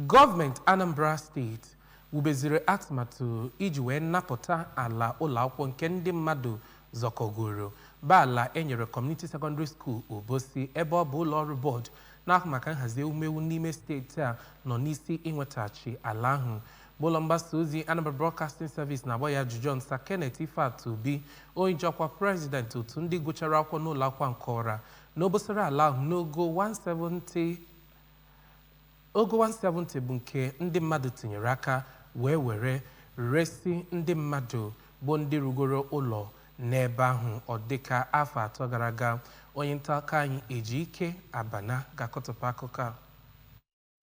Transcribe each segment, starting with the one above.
Gọọmenti Anambra steeti wubeziri atụmatụ iji wee napụta ala ụlọakwụkwọ nke ndị mmadụ zọkọgoro bụ ala enyere Community Secondary School Obosi ebe ọ bụ ụlọọrụ bọọdụ na-ahụ maka nhazi ewumewu n'ime steeti a nọ n'isi inwetaghachi ala ahụ. Ụlọ mgbasa ozi Anambra Broadcasting Service na-agba ya ajụjụ nsa Kenneth Ifeatuobi, onye ji ọkwa prezidenti otu ndị gụchara akwụkwọ n'ụlọ akwụkwọ nkọwara na obosara ala ahụ n'ogo 170 bụ nke ndị mmadụ tinyere aka were resi ndị mmadụ bụ ndị rugoro ụlọ n'ebe ahụ ọ dịka afọ 3 gara aga. Onye nta akụkọ anyị Ejike Abana ga-akọtọpụ akụkọ a.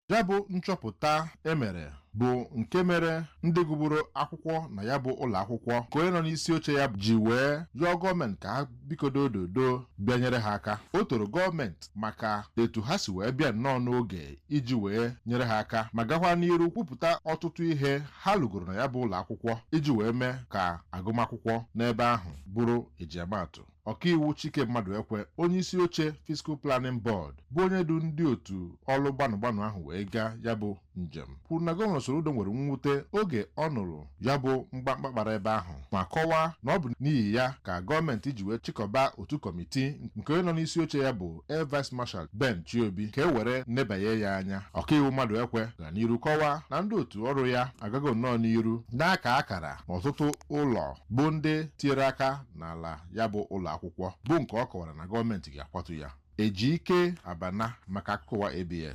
Ya bụ nchọpụta emere bụ nke mere ndị gụburu akwụkwọ na ya bụ ụlọ akwụkwọ ka onye nọ n'isi oche ya ji wee yọọ gọọmenti ka ha bikodo ododo bịanyere ha aka. O toro gọọmenti maka etu ha si wee bịa nnọọ n'oge iji wee nyere ha aka ma gakwa n'iru kwupụta ọtụtụ ihe ha lụgoro na ya bụ ụlọ akwụkwọ iji wee mee ka agụmakwụkwọ n'ebe ahụ bụrụ ejiamaatụ. Ọkaiwu Chike Mmadụekwe, onye isi oche Fiscal Planning Board, bụ onye du ndị otu ọlụ gbanụgbanụ ahụ wee gaa ya bụ njem, kwuru na gọvanọ Soludo nwere mwute oge ọ nụrụ ya bụ mgbakpa kpara ebe ahụ ma kọwaa na ọ bụ n'ihi ya ka gọọmenti ji wee chịkọba otu kọmitii nke onye nọ n'isi oche ya bụ Air Vice Marshal Ben Chiobi ka e were nebanye ya anya. Ọkaiwu Mmadụekwe ga n'iru kọwaa na ndị otu ọrụ ya agago nnọọ n'iru n'aka akara n'ọtụtụ ụlọ bụ ndị tinyere aka n'ala ya bụ ụlọ akwụkwọ bụ nke ọ kọwara na gọọmenti ga-akwatu ya. Ejike Abana maka akụkọ ABS.